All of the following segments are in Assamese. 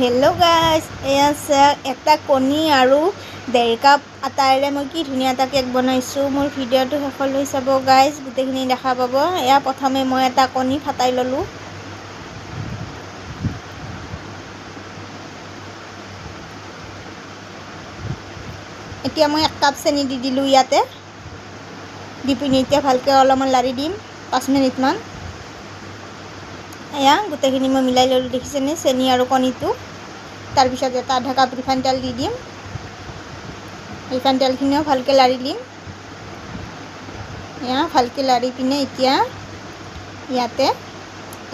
হেল্ল' গাইজ, এয়া চাওক এটা কণী আৰু 1.5 কাপ আটাৰে মই কি ধুনীয়া এটা কেক বনাইছোঁ। মোৰ ভিডিঅ'টো শেষলৈ চাব গাইজ, গোটেইখিনি দেখা পাব। এয়া প্ৰথমে মই এটা কণী ফাটাই ল'লোঁ। এতিয়া মই 1 কাপ চেনি দি দিলোঁ ইয়াতে। দি পিনি এতিয়া ভালকৈ অলপমান লাৰি দিম 5 মিনিটমান। এয়া গোটেইখিনি মই মিলাই ল'লোঁ, দেখিছেনে চেনি আৰু কণীটো। তাৰপিছত এটা আধা কাপ ৰিফাইন তেল দি দিম। ৰিফাইন তেলখিনিও ভালকৈ লাৰি দিম। এয়া ভালকৈ লাৰি পিনে এতিয়া ইয়াতে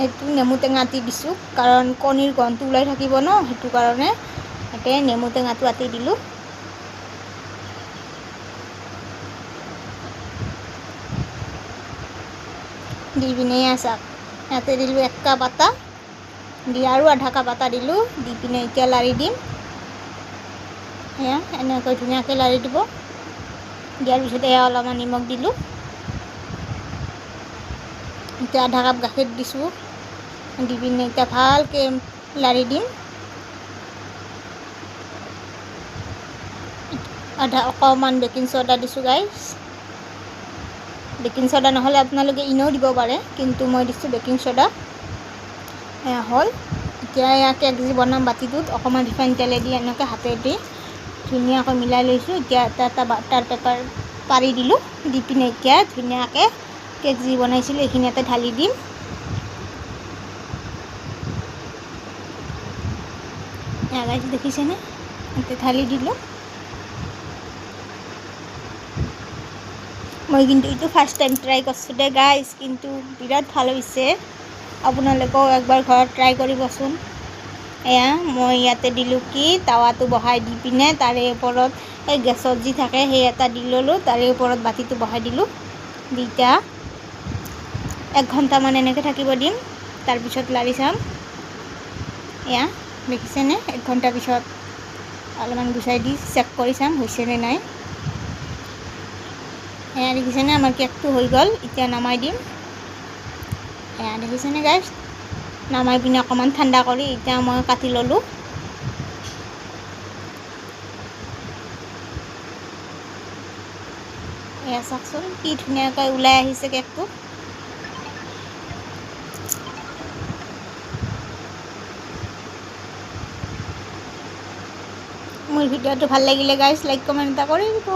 এইটো নেমু টেঙা আটি দিছোঁ, কাৰণ কণীৰ গন্ধটো ওলাই থাকিব ন, সেইটো কাৰণে ইয়াতে নেমু টেঙাটো আটি দিলোঁ। দি পিনে চাওক ইয়াতে দিলোঁ 1 কাপ আটা, দি আৰু আধা কাপ আটা দিলোঁ। দি পিনে এতিয়া লাৰি দিম। এয়া এনেকৈ ধুনীয়াকৈ লাৰি দিব। দিয়াৰ পিছত এয়া অলপমান নিমখ দিলোঁ। এতিয়া আধা কাপ গাখীৰ দিছোঁ। দি পিনে এতিয়া ভালকৈ লাৰি দিম। অকণমান বেকিং চ'ডা দিছোঁ গাইজ। বেকিং চ'ডা নহ'লে আপোনালোকে ইন'ও দিব পাৰে, কিন্তু মই দিছোঁ বেকিং চ'ডা। এয়া হ'ল। এতিয়া এয়া কেক যি বনাম বাতিটোত অকণমান ৰিফাইন তেলেদি এনেকৈ হাতেদি ধুনীয়াকৈ মিলাই লৈছোঁ। এতিয়া এটা বাটাৰ পেপাৰ পাৰি দিলোঁ। দি পিনে এতিয়া ধুনীয়াকৈ কেক যি বনাইছিলোঁ এইখিনি ইয়াতে ঢালি দিম। এয়া গাইজ দেখিছেনে, ইয়াতে ঢালি দিলোঁ। মই কিন্তু এইটো ফাৰ্ষ্ট টাইম ট্ৰাই কৰিছোঁ দে গাইজ, কিন্তু বিৰাট ভাল হৈছে। আপোনালোকেও একবাৰ ঘৰত ট্ৰাই কৰিবচোন। এয়া মই ইয়াতে দিলোঁ কি টাৱাটো বহাই দি পিনে তাৰে ওপৰত এই গেছত যি থাকে সেই এটা দি ল'লোঁ। তাৰে ওপৰত বাতিটো বহাই দিলোঁ। দি এতিয়া 1 ঘণ্টামান এনেকৈ থাকিব দিম। তাৰপিছত লাৰি চাম। এয়া দেখিছেনে, 1 ঘণ্টাৰ পিছত অলপমান গুচাই দি চেক কৰি চাম হৈছেনে নাই। এয়া দেখিছেনে আমাৰ কেকটো হৈ গ'ল। এতিয়া নমাই দিম। এয়া দেখিছেনে গাইজ, নমাই পিনে অকণমান ঠাণ্ডা কৰি এতিয়া মই কাটি ল'লোঁ। এয়া চাওকচোন কি ধুনীয়াকৈ ওলাই আহিছে কেকটো। মোৰ ভিডিঅ'টো ভাল লাগিলে গাইজ লাইক কমেণ্ট এটা কৰি দিব।